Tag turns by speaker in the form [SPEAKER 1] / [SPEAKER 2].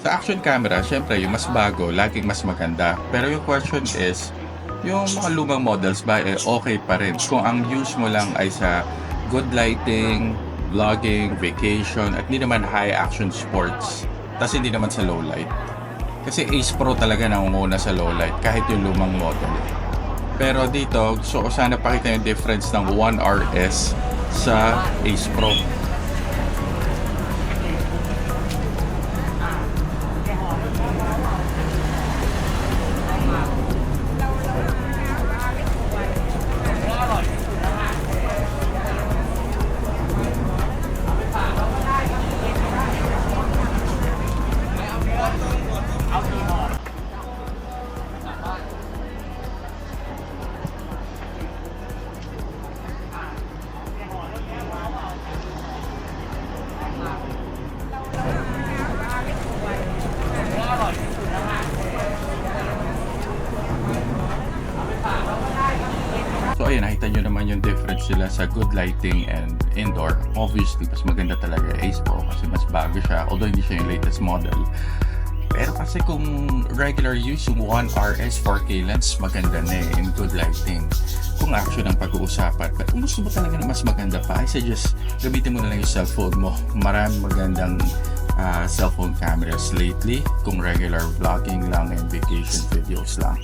[SPEAKER 1] Sa action camera, syempre yung mas bago, laging mas maganda. Pero yung question is, yung mga lumang models ba, okay pa rin? Kung ang use mo lang ay sa good lighting, vlogging, vacation, at hindi naman high action sports. Tas hindi naman sa low light. Kasi Ace Pro talaga nangunguna sa low light, kahit yung lumang model. Pero dito, gusto ko sana pakita yung difference ng One RS sa Ace Pro. So ayun, nakita nyo naman yung difference nila sa good lighting and indoor. Obviously, mas maganda talaga Ace Pro kasi mas bago siya, although hindi siya yung latest model. Pero kasi kung regular use, yung One RS 4K lens, maganda na in good lighting. Kung action ang pag-uusapan. Pero kung gusto mo talaga na mas maganda pa, I suggest gamitin mo na lang yung cellphone mo. Maraming magandang cellphone cameras lately kung regular vlogging lang and vacation videos lang.